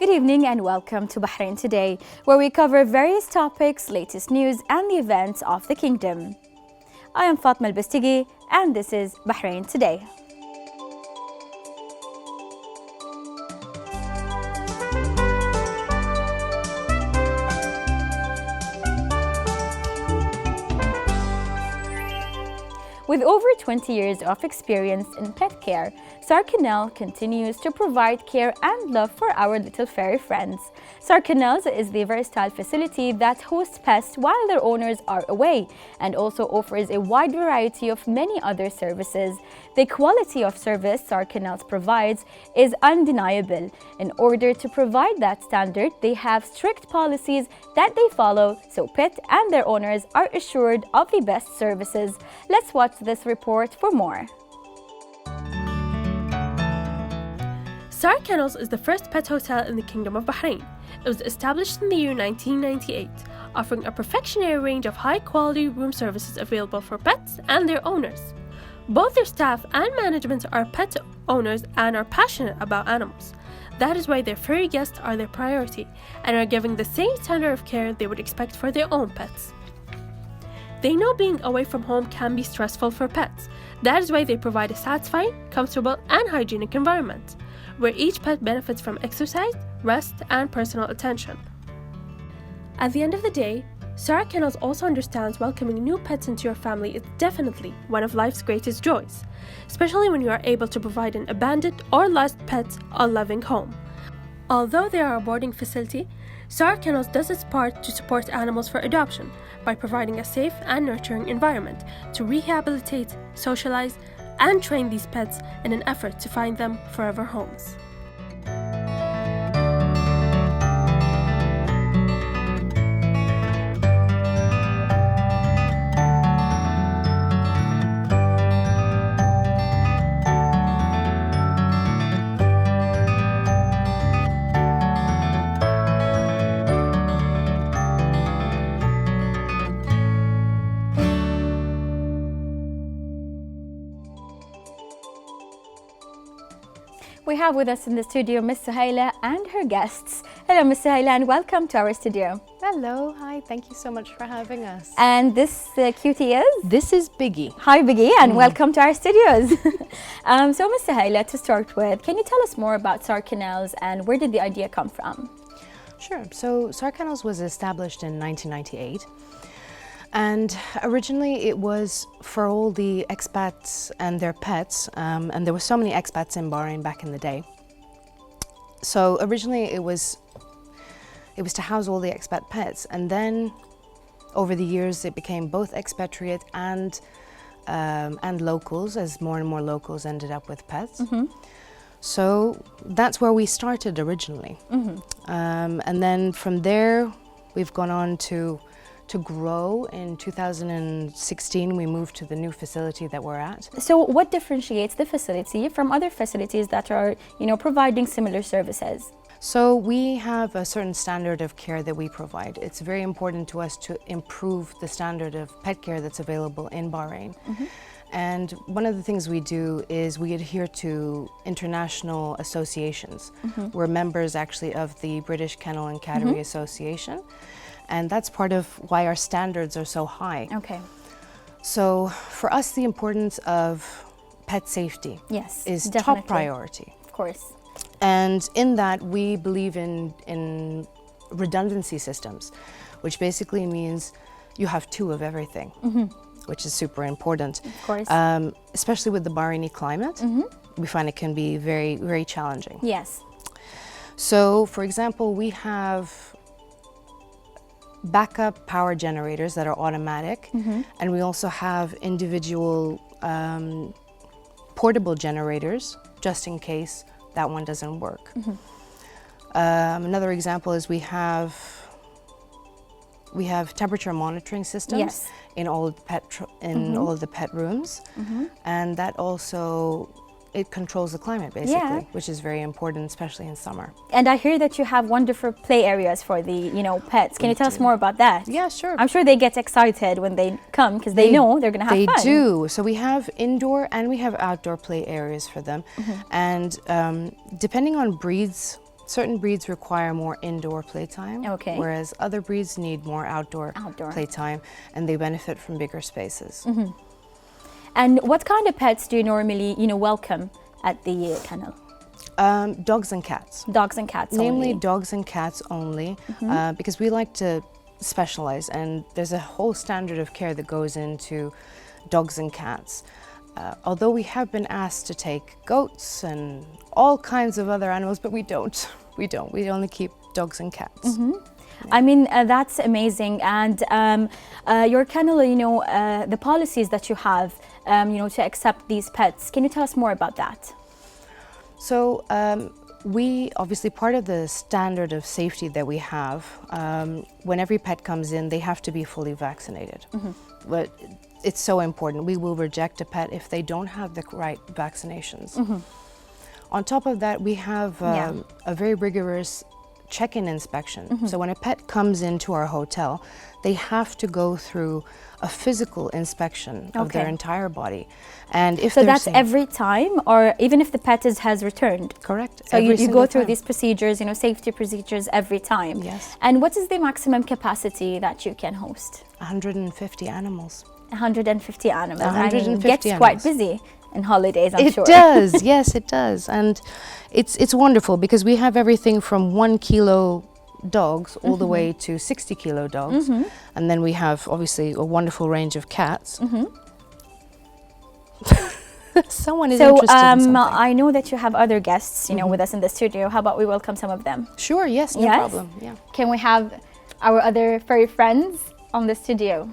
Good evening and welcome to Bahrain Today, where we cover various topics, latest news and the events of the kingdom. I am Fatima AlBastaki and this is Bahrain Today. With over 20 years of experience in pet care, Saar Kennels continues to provide care and love for our little furry friends. Saar Kennels is the versatile facility that hosts pets while their owners are away and also offers a wide variety of many other services. The quality of service Saar Kennels provides is undeniable. In order to provide that standard, they have strict policies that they follow so pet and their owners are assured of the best services. Let's watch this report for more. Saar Kennels is the first pet hotel in the Kingdom of Bahrain. It was established in the year 1998, offering a perfectionary range of high-quality room services available for pets and their owners. Both their staff and management are pet owners and are passionate about animals. That is why their furry guests are their priority and are giving the same standard of care they would expect for their own pets. They know being away from home can be stressful for pets. That is why they provide a satisfying, comfortable, and hygienic environment, where each pet benefits from exercise, rest, and personal attention. At the end of the day, Saar Kennels also understands welcoming new pets into your family is definitely one of life's greatest joys, especially when you are able to provide an abandoned or lost pet a loving home. Although they are a boarding facility, Saar Kennels does its part to support animals for adoption by providing a safe and nurturing environment to rehabilitate, socialize, and train these pets in an effort to find them forever homes. We have with us in the studio Miss Suhaila and her guests. Hello Miss Suhaila and welcome to our studio. Hello, hi, thank you so much for having us. And this cutie is? This is Biggie. Hi Biggie and welcome to our studios. So Miss Suhaila, to start with, can you tell us more about Saar Kennels and where did the idea come from? Sure, so Saar Kennels was established in 1998. And originally it was for all the expats and their pets, and there were so many expats in Bahrain back in the day. So originally it was to house all the expat pets, and then over the years it became both expatriate and locals, as more and more locals ended up with pets. So that's where we started originally, and then from there we've gone on to grow. In 2016, we moved to the new facility that we're at. So what differentiates the facility from other facilities that are, providing similar services? So we have a certain standard of care that we provide. It's very important to us to improve the standard of pet care that's available in Bahrain. And one of the things we do is we adhere to international associations. We're members actually of the British Kennel and Cattery Association. And that's part of why our standards are so high. Okay. So for us, the importance of pet safety is definitely top priority. Of course. And in that, we believe in redundancy systems, which basically means you have two of everything, which is super important. Of course. Especially with the Bahraini climate, we find it can be very, very challenging. Yes. So, for example, we have backup power generators that are automatic, and we also have individual portable generators just in case that one doesn't work. Another example is we have temperature monitoring systems in all of the pet rooms, and that also it controls the climate basically, which is very important, especially in summer. And I hear that you have wonderful play areas for the, pets. Can you tell us more about that? Yeah, sure. I'm sure they get excited when they come because they know they're going to have fun. They do. So we have indoor and we have outdoor play areas for them. And depending on breeds certain breeds require more indoor playtime, Okay. whereas other breeds need more outdoor playtime, and they benefit from bigger spaces. And what kind of pets do you normally, welcome at the kennel? Dogs and cats. Dogs and cats Namely only. dogs and cats only, because we like to specialize, and there's a whole standard of care that goes into dogs and cats. Although we have been asked to take goats and all kinds of other animals, but we don't. We don't. We only keep dogs and cats. I mean, that's amazing. And your kennel, the policies that you have, to accept these pets. Can you tell us more about that? So we, obviously, part of the standard of safety that we have, when every pet comes in, they have to be fully vaccinated. But it's so important. We will reject a pet if they don't have the right vaccinations. On top of that, we have a very rigorous check-in inspection. So when a pet comes into our hotel, they have to go through a physical inspection of their entire body. And if so that's every time, or even if the pet has returned? Correct. So you go through these procedures, safety procedures every time? Yes. And what is the maximum capacity that you can host? 150 animals. 150 animals. 150 I mean, it gets animals. Quite busy in holidays, I'm sure. It does, yes, it does. And it's wonderful because we have everything from 1 kilo dogs all the way to 60 kilo dogs. And then we have obviously a wonderful range of cats. Someone is interested in something. I know that you have other guests, with us in the studio. How about we welcome some of them? Sure, yes, no problem. Yeah. Can we have our other furry friends on the studio?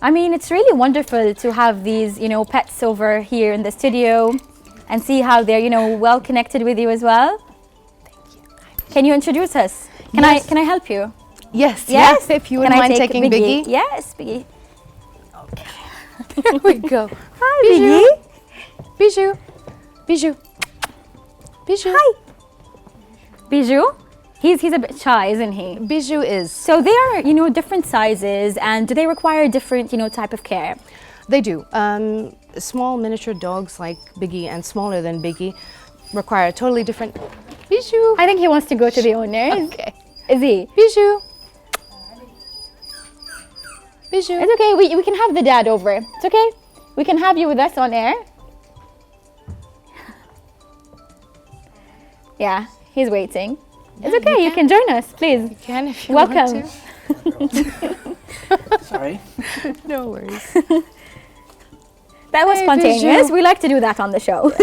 I mean, it's really wonderful to have these, pets over here in the studio and see how they're, well connected with you as well. Thank you. Can you introduce us? Can I help you? Yes, yes, if you wouldn't mind taking Biggie. Yes, Biggie. Okay. There we go. Hi, Biggie. Bijou. Bijou. Bijou. Hi. Bijou? He's a bit shy, isn't he? Bijou is. So they are, different sizes, and do they require different, type of care? They do. Small miniature dogs like Biggie and smaller than Biggie require a totally different. Bijou. I think he wants to go to the owners. Okay. Is he? Bijou. Bijou. It's okay. We can have the dad over. It's okay. We can have you with us on air. Yeah, he's waiting. It's okay. You can join us, please. You can if you Welcome. want to. Sorry. No worries. That was Hey, spontaneous. Bijou. We like to do that on the show.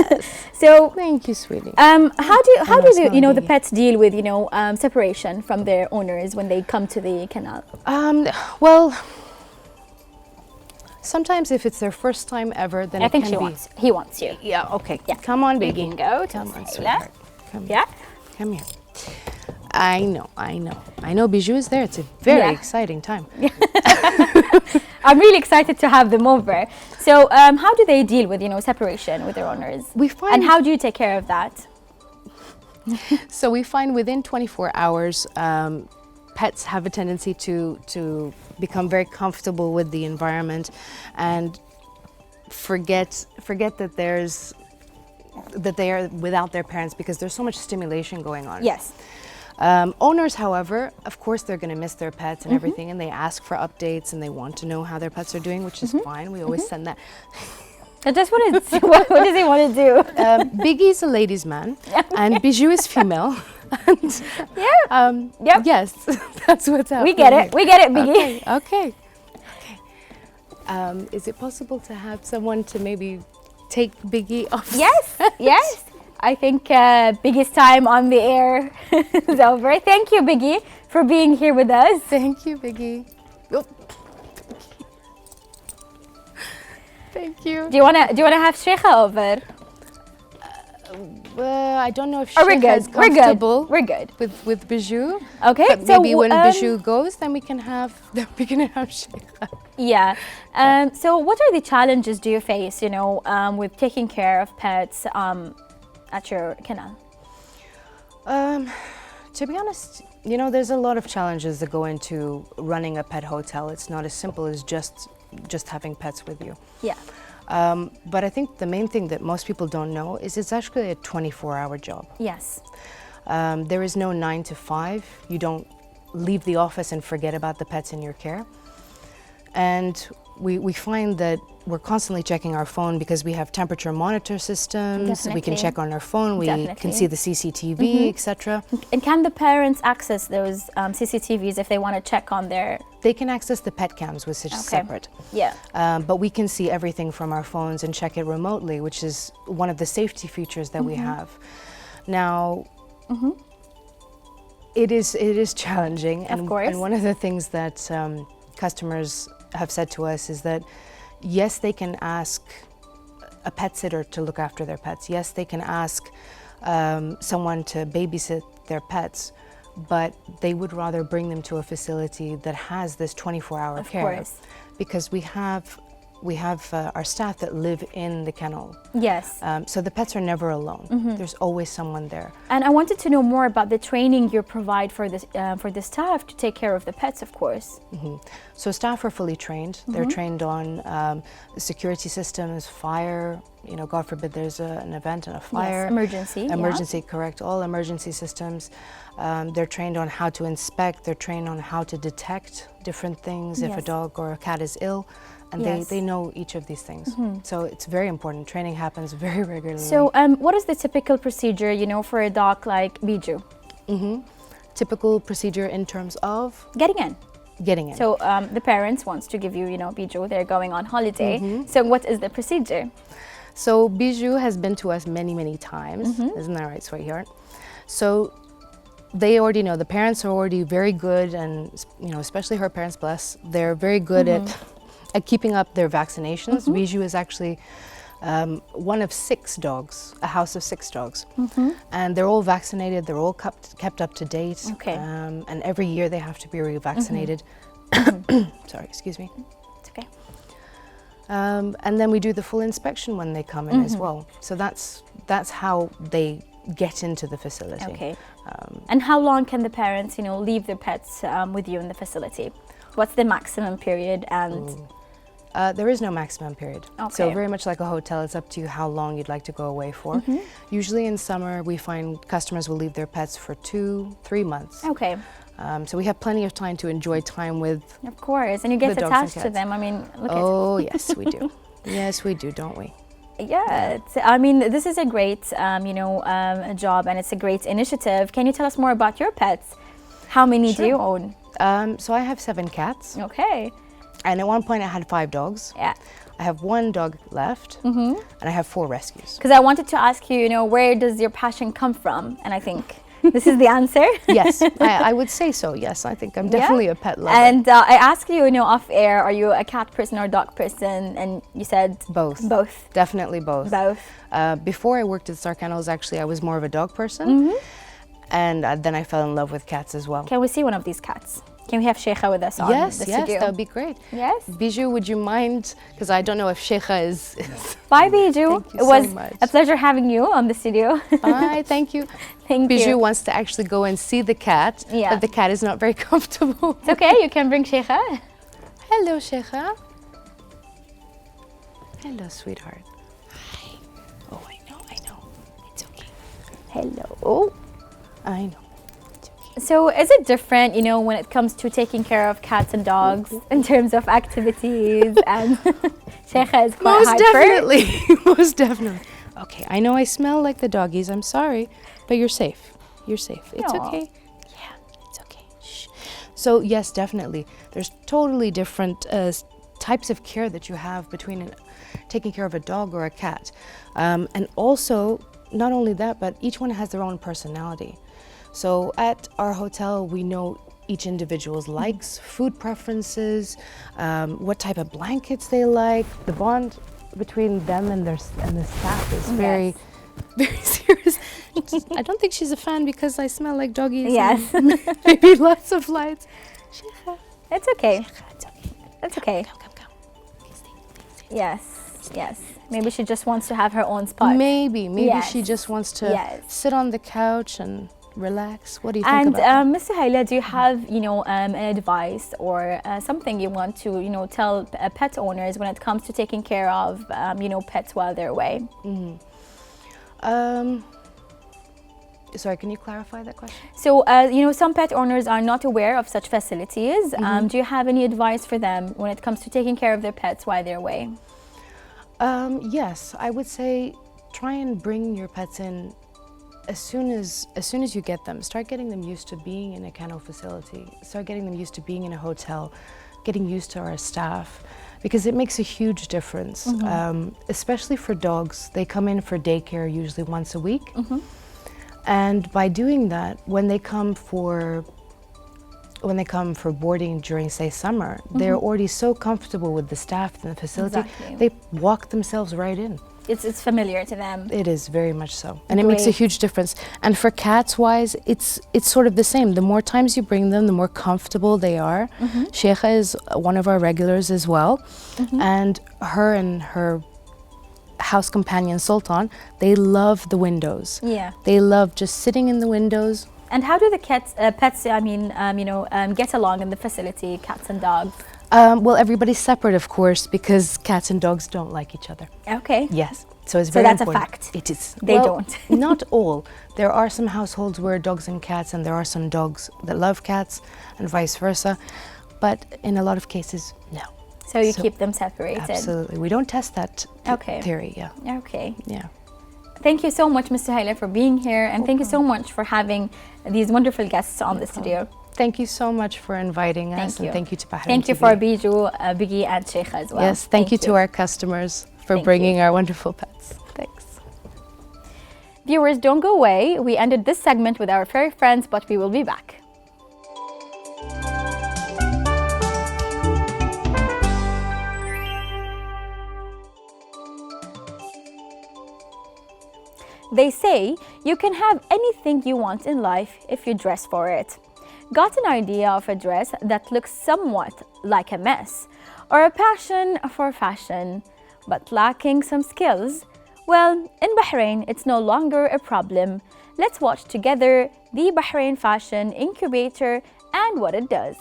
So, Thank you, sweetie. how do it's the not the me. pets deal with separation from their owners when they come to the kennel? Well, sometimes if it's their first time ever, then I it think can be. he wants you. Yeah. Okay. Yeah. Come on, You Biggie. can go to Come on, Saila. sweetheart. Come Yeah. Come here. I know. Bijou is there. It's a very Yeah. exciting time. I'm really excited to have them over. So, how do they deal with separation with their owners? We find And how do you take care of that? So we find within 24 hours, pets have a tendency to become very comfortable with the environment and forget that they are without their parents because there's so much stimulation going on. Yes. Owners, however, of course, they're going to miss their pets and everything, and they ask for updates and they want to know how their pets are doing, which is fine. We always send that. I just want to see what does he want to do? Biggie's a ladies' man, and Bijou is female. And, Yep. Yes, that's what's happening. We get it. We get it, Biggie. Okay. Is it possible to have someone to maybe take Biggie off? Yes. Yes. I think Biggie's time on the air is over. Thank you, Biggie, for being here with us. Thank you, Biggie. Oh. Thank you. Do you wanna have Sheikha over? I don't know if Or we're Sheikha is good. We're good. comfortable We're good. with Bijou. Okay. But So maybe when Bijou goes, then we can have Sheikha. Yeah. So what are the challenges do you face? With taking care of pets at your kennel? To be honest, there's a lot of challenges that go into running a pet hotel. It's not as simple as just having pets with you. Yeah. But I think the main thing that most people don't know is it's actually a 24-hour job. Yes. There is no 9 to 5. You don't leave the office and forget about the pets in your care. And we find that we're constantly checking our phone because we have temperature monitor systems. Definitely. We can check on our phone. We Definitely. can see the CCTV, etc. And can the parents access those CCTVs if they want to check on their... They can access the pet cams, which is separate. Yeah. But we can see everything from our phones and check it remotely, which is one of the safety features that we have. Now, it is challenging. Of course. And one of the things that customers have said to us is that, yes, they can ask a pet sitter to look after their pets. Yes, they can ask someone to babysit their pets, but they would rather bring them to a facility that has this 24-hour care. Of course. Because we have our staff that live in the kennel. Yes. So the pets are never alone. There's always someone there. And I wanted to know more about the training you provide for the staff to take care of the pets, of course. So staff are fully trained. They're trained on security systems, fire, God forbid there's an event and a fire. Yes, emergency. Emergency, correct, all emergency systems. They're trained on how to inspect. They're trained on how to detect different things if a dog or a cat is ill. And they know each of these things. So it's very important. Training happens very regularly. So what is the typical procedure, for a dog like Bijou? Typical procedure in terms of? Getting in. Getting in. So the parents wants to give you, Bijou, they're going on holiday. So what is the procedure? So Bijou has been to us many, many times. Isn't that right, sweetheart? So they already know. The parents are already very good, and especially her parents, bless, they're very good at keeping up their vaccinations. Bijou is actually one of 6 dogs, a house of 6 dogs. And they're all vaccinated, they're all kept up to date. Okay. And every year they have to be revaccinated. Sorry, excuse me. It's okay. And then we do the full inspection when they come in as well. So that's how they get into the facility. Okay. And how long can the parents, leave their pets with you in the facility? What's the maximum period? And there is no maximum period. Okay. So very much like a hotel, it's up to you how long you'd like to go away for. Usually in summer, we find customers will leave their pets for 2-3 months. Okay. So we have plenty of time to enjoy time with. Of course, and you get the dogs and attached to cats. them. I mean, look at. Oh yes, we do. Yes, we do, don't we? Yeah, this is a great, job, and it's a great initiative. Can you tell us more about your pets? How many do you own? So I have 7 cats, Okay. and at one point I had 5 dogs. Yeah. I have 1 dog left, and I have 4 rescues. Because I wanted to ask you, where does your passion come from? And I think this is the answer. Yes, I would say so. Yes, I think I'm definitely a pet lover. And I asked you, off air, are you a cat person or a dog person? And you said both. Both. Definitely both. Both. Before I worked at Saar Kennels, actually, I was more of a dog person. And then I fell in love with cats as well. Can we see one of these cats? Can we have Sheikha with us on the studio? Yes, that would be great. Yes. Bijou, would you mind? Because I don't know if Sheikha is. Bye, Bijou. Thank you It was so much. a pleasure having you on the studio. Bye, thank you. Thank Bijou you. wants to actually go and see the cat, Yeah. but the cat is not very comfortable. It's okay, you can bring Sheikha. Hello, Sheikha. Hello, sweetheart. Hi. Oh, I know. It's okay. Hello. I know. So is it different, when it comes to taking care of cats and dogs in terms of activities? And Sheikha is quite Most hyper. definitely. Most definitely. Okay, I know I smell like the doggies. I'm sorry, but you're safe. You're safe. It's Aw. okay. Yeah, it's okay. Shh. So yes, definitely. There's totally different types of care that you have between taking care of a dog or a cat. And also, not only that, but each one has their own personality. So at our hotel, we know each individual's likes, food preferences, what type of blankets they like. The bond between them and the staff is very serious. I don't think she's a fan because I smell like doggies. Yes. and maybe lots of lights. Sheikha. It's okay. Sheikha, it's okay. It's okay. Come. Please stay. Yes. Maybe she just wants to have her own spot. Maybe Yes. she just wants to Yes. sit on the couch and relax. What do you think And about that? Ms. Suhaila, do you have, an advice or something you want to, tell pet owners when it comes to taking care of, pets while they're away? Sorry, can you clarify that question? So, some pet owners are not aware of such facilities. Do you have any advice for them when it comes to taking care of their pets while they're away? Yes, I would say try and bring your pets in as soon as you get them. Start getting them used to being in a kennel facility. Start getting them used to being in a hotel, getting used to our staff, because it makes a huge difference. Especially for dogs, they come in for daycare usually once a week. And by doing that, when they come for boarding during, say, summer, they're already so comfortable with the staff in the facility, they walk themselves right in. It's familiar to them. It is very much so, and it makes a huge difference. And for cats wise, it's sort of the same. The more times you bring them, the more comfortable they are. Sheikha is one of our regulars as well, and her house companion Sultan, they love the windows. Yeah. They love just sitting in the windows. And how do the pets, get along in the facility, cats and dogs? Well, everybody's separate, of course, because cats and dogs don't like each other. Okay. Yes. So it's very important. So that's a fact. It is. They don't. Not all. There are some households where dogs and cats, and there are some dogs that love cats, and vice versa. But in a lot of cases, no. So you keep them separated. Absolutely. We don't test that theory. Yeah. Okay. Yeah. Thank you so much, Ms. Suhaila, for being here, and thank you so much for having these wonderful guests on the studio. Thank you so much for inviting us, and thank you to Bahrain Thank TV. you for Bijou, Biggie, and Sheikha as well. Yes, thank you to our customers for bringing our wonderful pets. Thanks. Viewers, don't go away. We ended this segment with our furry friends, but we will be back. They say you can have anything you want in life if you dress for it. Got an idea of a dress that looks somewhat like a mess, or a passion for fashion, but lacking some skills? Well, in Bahrain, it's no longer a problem. Let's watch together the Bahrain Fashion Incubator and what it does.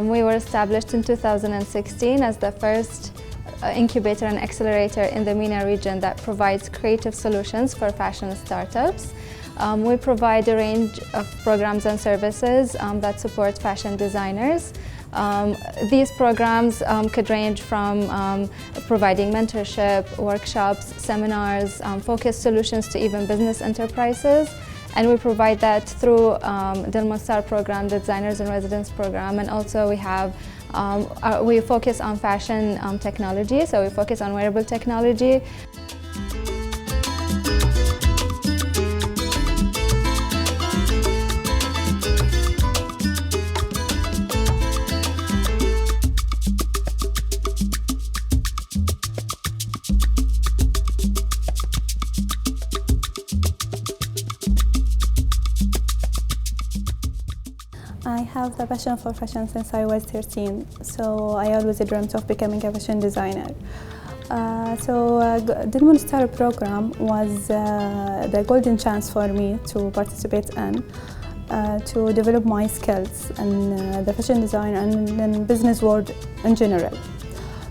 We were established in 2016 as the first incubator and accelerator in the MENA region that provides creative solutions for fashion startups. We provide a range of programs and services that support fashion designers. These programs could range from providing mentorship, workshops, seminars, focused solutions to even business enterprises. And we provide that through the Saar program, the Designers in Residence program, and also we focus on fashion technology, so we focus on wearable technology. I have the passion for fashion since I was 13, so I always dreamt of becoming a fashion designer. The Saar program was the golden chance for me to participate in, to develop my skills in the fashion design and in business world in general.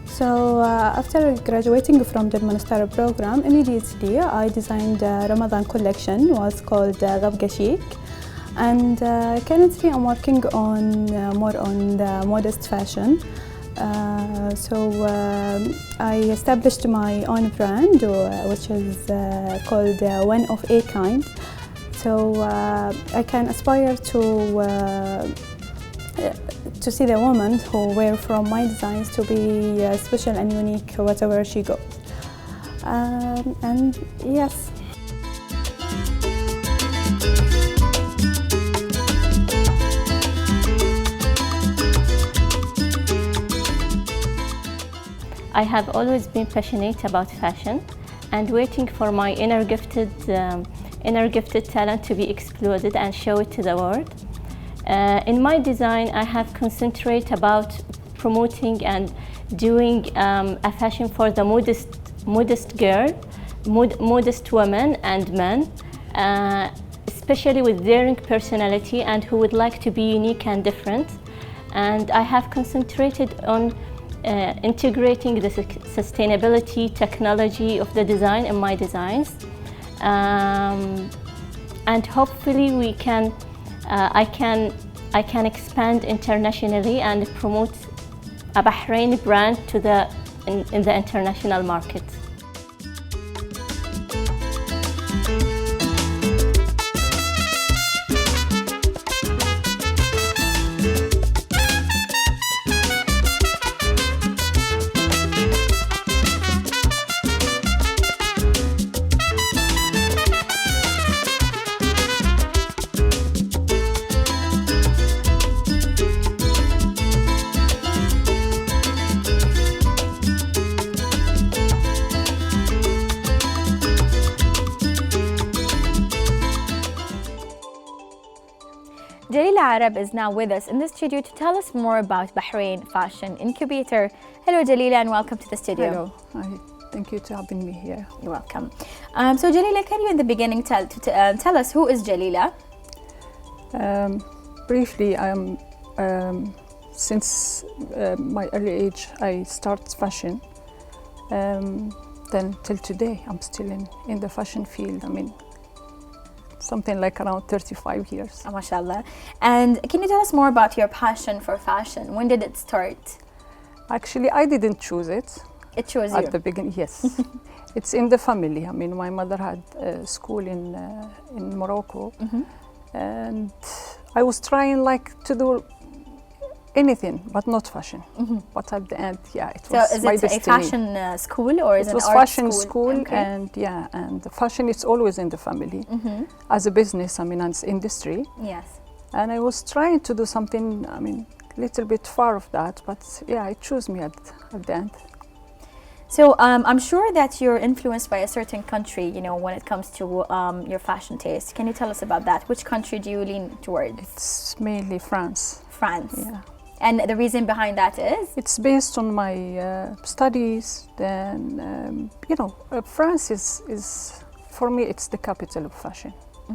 So after graduating from the Saar program, immediately I designed a Ramadan collection, was called Ghabga Chic. And currently I'm working on more on the modest fashion. I established my own brand, which is called One of a Kind. So I can aspire to see the woman who wear from my designs to be special and unique whatever she goes. And yes. I have always been passionate about fashion and waiting for my inner gifted inner gifted talent to be exploited and show it to the world. In my design, I have concentrated about promoting and doing a fashion for the modest girl, modest women and men, especially with daring personality and who would like to be unique and different. And I have concentrated on integrating the sustainability technology of the design in my designs. And hopefully we can, I can expand internationally and promote a Bahraini brand to in the international market. Jalila Arab is now with us in the studio to tell us more about Bahrain Fashion Incubator. Hello Jalila and welcome to the studio. Hello, thank you for having me here. You're welcome. So Jalila, can you in the beginning tell us who is Jalila? Briefly, since my early age I started fashion. Then till today I'm still in the fashion field. I mean, something like around 35 years. Oh, mashallah. And can you tell us more about your passion for fashion? When did it start? Actually, I didn't choose it. It chose you? At the beginning, yes. It's in the family. I mean, my mother had a school in Morocco. And I was trying to do anything, but not fashion. But at the end, yeah, it was my destiny. So is it a fashion school or is it an art school? It was fashion school, okay. And the fashion is always in the family. As a business, I mean, as industry. Yes. And I was trying to do something, I mean, a little bit far of that, but yeah, it chose me at the end. So I'm sure that you're influenced by a certain country, you know, when it comes to your fashion taste. Can you tell us about that? Which country do you lean towards? It's mainly France. France. Yeah. And the reason behind that is? It's based on my studies. Then, you know, France is, for me, it's the capital of fashion.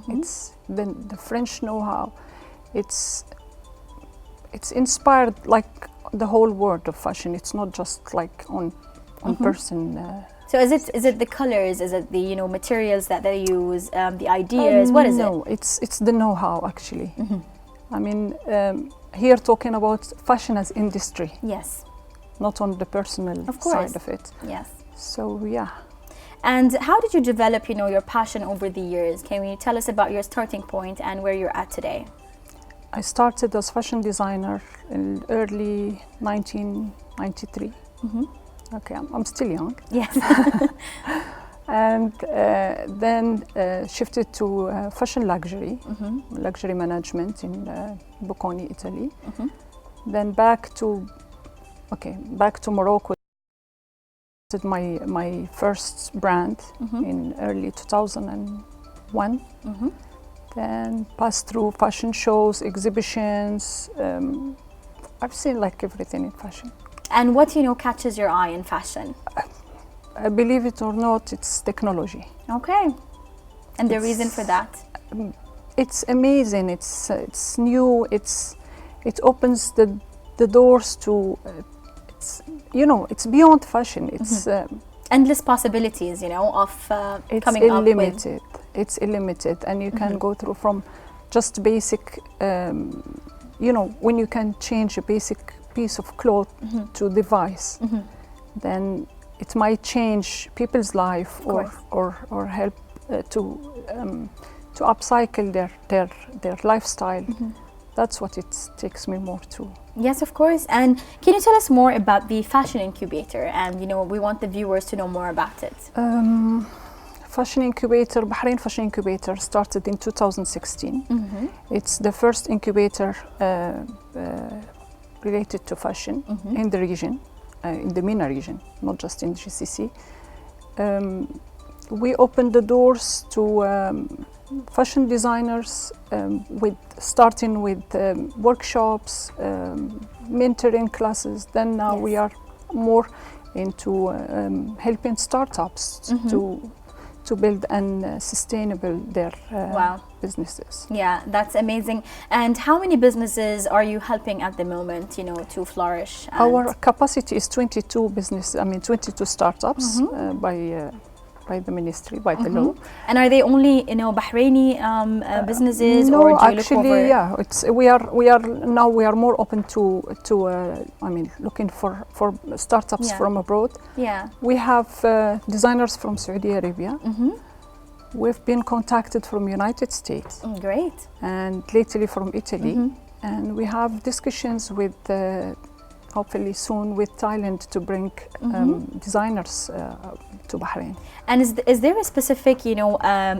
It's the French know-how. It's inspired like the whole world of fashion. It's not just like on person. So is it the colors? Is it the materials that they use? The ideas? What is it? No, it's the know-how actually. I mean, here talking about fashion as industry. Yes. Not on the personal side of it. Yes. So yeah. And how did you develop, your passion over the years? Can you tell us about your starting point and where you're at today? I started as fashion designer in early 1993. Okay, I'm still young. Yes. And then shifted to fashion luxury, luxury management in Bocconi, Italy. Then back to Morocco. My first brand in early 2001. Then passed through fashion shows, exhibitions. I've seen like everything in fashion. And what catches your eye in fashion? Believe it or not, it's technology. Okay. And the reason for that? It's amazing. It's new. It opens the doors to. It's beyond fashion. It's endless possibilities. Of coming up with. It's unlimited, and you can go through from just basic. When you can change a basic piece of cloth to device, then it might change people's life or help to upcycle their lifestyle. That's what it takes me more to. Yes, of course. And can you tell us more about the Fashion Incubator? And we want the viewers to know more about it. Fashion Incubator, Bahrain Fashion Incubator started in 2016. It's the first incubator related to fashion in the region, in the MENA region, not just in GCC. we open the doors to fashion designers, starting with workshops, mentoring classes. Then now we are more into helping startups to build and sustainable their businesses. Yeah, that's amazing. And how many businesses are you helping at the moment, you know, to flourish? Our capacity is 22 startups by the ministry, by the law. And are they only, you know, Bahraini businesses, no, or do you actually, look over? yeah, we are more open to looking for startups from abroad. Yeah. We have designers from Saudi Arabia. We've been contacted from United States. Great. And lately from Italy. And we have discussions with hopefully soon with Thailand to bring designers to Bahrain. And is there a specific, you know,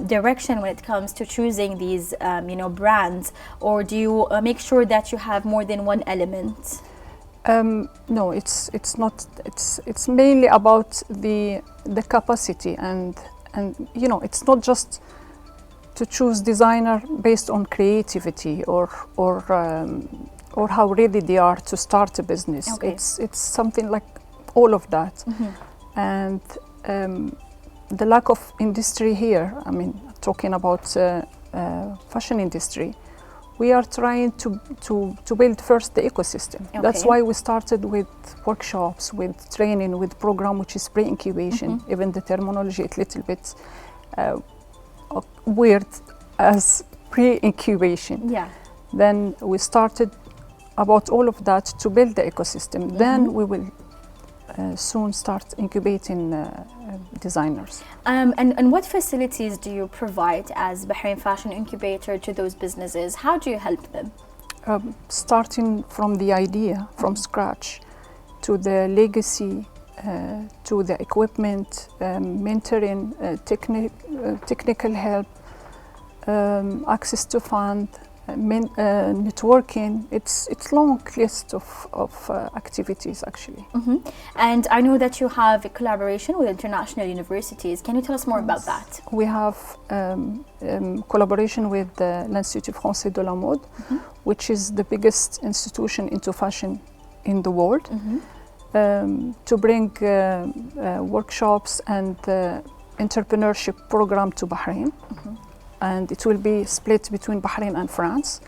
direction when it comes to choosing these, you know, brands, or do you make sure that you have more than one element? No, it's not. It's mainly about the capacity, and you know, it's not just to choose designer based on creativity or how ready they are to start a business. Okay. It's something like all of that. And the lack of industry here, I mean, talking about fashion industry, we are trying to build first the ecosystem. Okay. That's why we started with workshops, with training, with program which is pre-incubation. Even the terminology is a little bit weird as pre-incubation. Yeah. Then we started about all of that to build the ecosystem. Then we will soon start incubating designers. And what facilities do you provide as Bahrain Fashion Incubator to those businesses? How do you help them? Starting from the idea, from scratch, to the legacy, to the equipment, mentoring, technical help, access to fund, networking. It's long list of activities actually. And I know that you have a collaboration with international universities. Can you tell us more about that? We have collaboration with l'Institut Français de la Mode, which is the biggest institution into fashion in the world, to bring workshops and entrepreneurship program to Bahrain. And it will be split between Bahrain and France.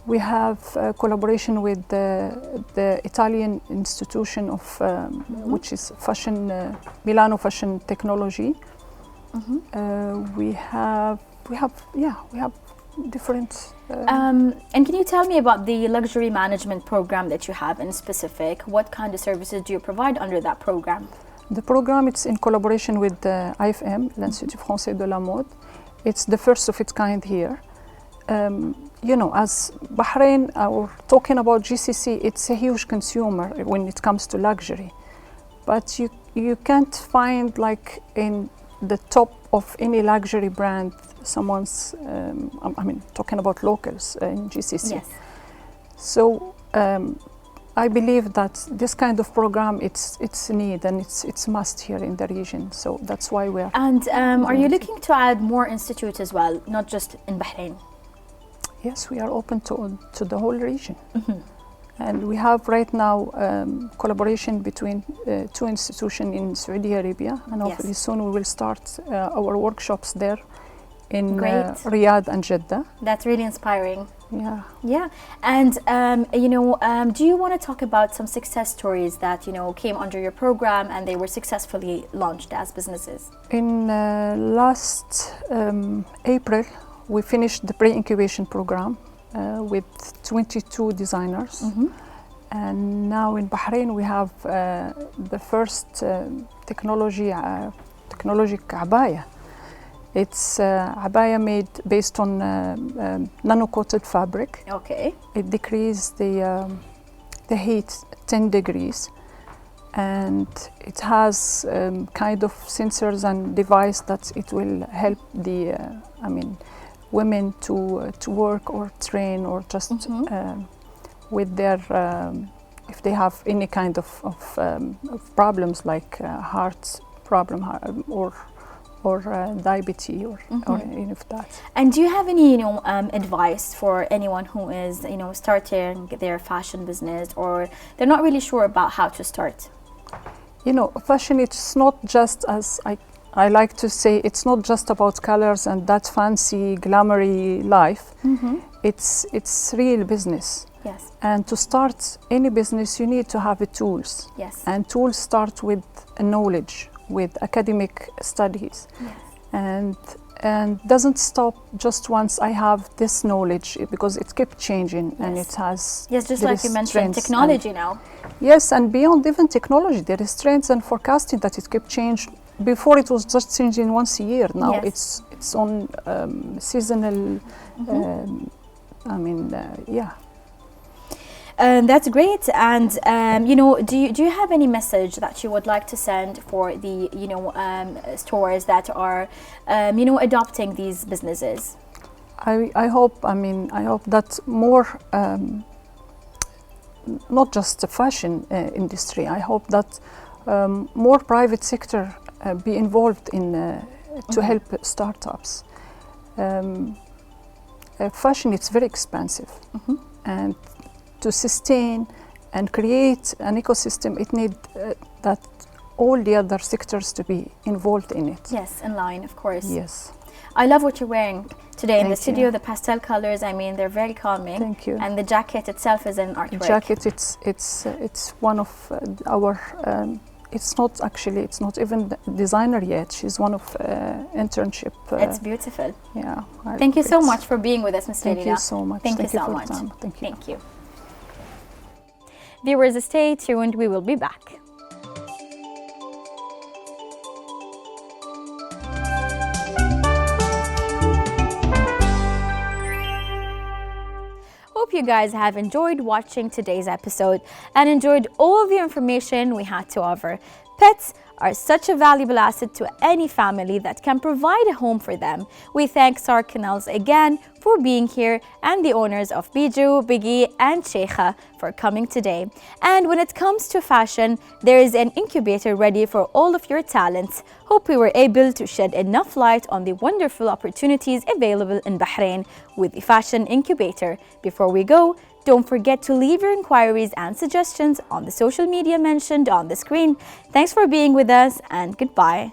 We have collaboration with the Italian institution of which is Milano Fashion Technology. We have different. And can you tell me about the luxury management program that you have in specific? What kind of services do you provide under that program? The program is in collaboration with the IFM, l'Institut Français de la Mode. It's the first of its kind here. You know, as Bahrain, or talking about GCC, it's a huge consumer when it comes to luxury. But you can't find, like, in the top of any luxury brand, someone's, I mean, talking about locals in GCC. Yes. So I believe that this kind of program, it's a need and it's must here in the region. So that's why we're. And are you looking to add more institutes as well, not just in Bahrain? Yes, we are open to the whole region. And we have right now collaboration between two institutions in Saudi Arabia, and hopefully soon we will start our workshops there in Riyadh and Jeddah. That's really inspiring. Yeah. Yeah. And you know, do you want to talk about some success stories that, you know, came under your program and they were successfully launched as businesses? In last April, we finished the pre-incubation program with 22 designers. And now in Bahrain we have the first technologic abaya. It's abaya made based on nano-coated fabric. Okay. It decreases the heat 10 degrees, and it has kind of sensors and device that it will help the women to work or train or just with their if they have any kind of problems like heart problem or or diabetes or any of that. And do you have any, advice for anyone who is, starting their fashion business, or they're not really sure about how to start? Fashion, it's not just, as I like to say, it's not just about colors and that fancy, glamoury life. It's real business. Yes. And to start any business, you need to have the tools. Yes. And tools start with knowledge, with academic studies. Yes. And doesn't stop just once I have this knowledge, because it keeps changing. Yes. And it has just like you mentioned, technology now. Yes, and beyond even technology, there is trends and forecasting that it kept changing. Before it was just changing once a year. Now Yes. it's on seasonal. That's great. And do you have any message that you would like to send for the stores that are adopting these businesses? I hope that more, not just the fashion industry. I hope that more private sector be involved in to help startups. Fashion, it's very expensive, and to sustain and create an ecosystem, it needs that all the other sectors to be involved in it. Yes, in line, of course. Yes. I love what you're wearing today in the Thank studio. you. The pastel colors, they're very calming. Thank you. And the jacket itself is an artwork. The jacket, it's one of our. It's not even designer yet. She's one of internship. It's beautiful. Yeah. Thank you so much for being with us, Ms. Thank Leila. you so much. Thank you so for much. the time. Thank you. Thank you. Viewers, stay tuned. We will be back. Hope you guys have enjoyed watching today's episode and enjoyed all of the information we had to offer. Pets are such a valuable asset to any family that can provide a home for them. We thank Saar Kennels again for being here, and the owners of Biju, Biggie and Sheikha for coming today. And when it comes to fashion, there is an incubator ready for all of your talents. Hope we were able to shed enough light on the wonderful opportunities available in Bahrain with the Fashion Incubator. Before we go, don't forget to leave your inquiries and suggestions on the social media mentioned on the screen. Thanks for being with us, and goodbye.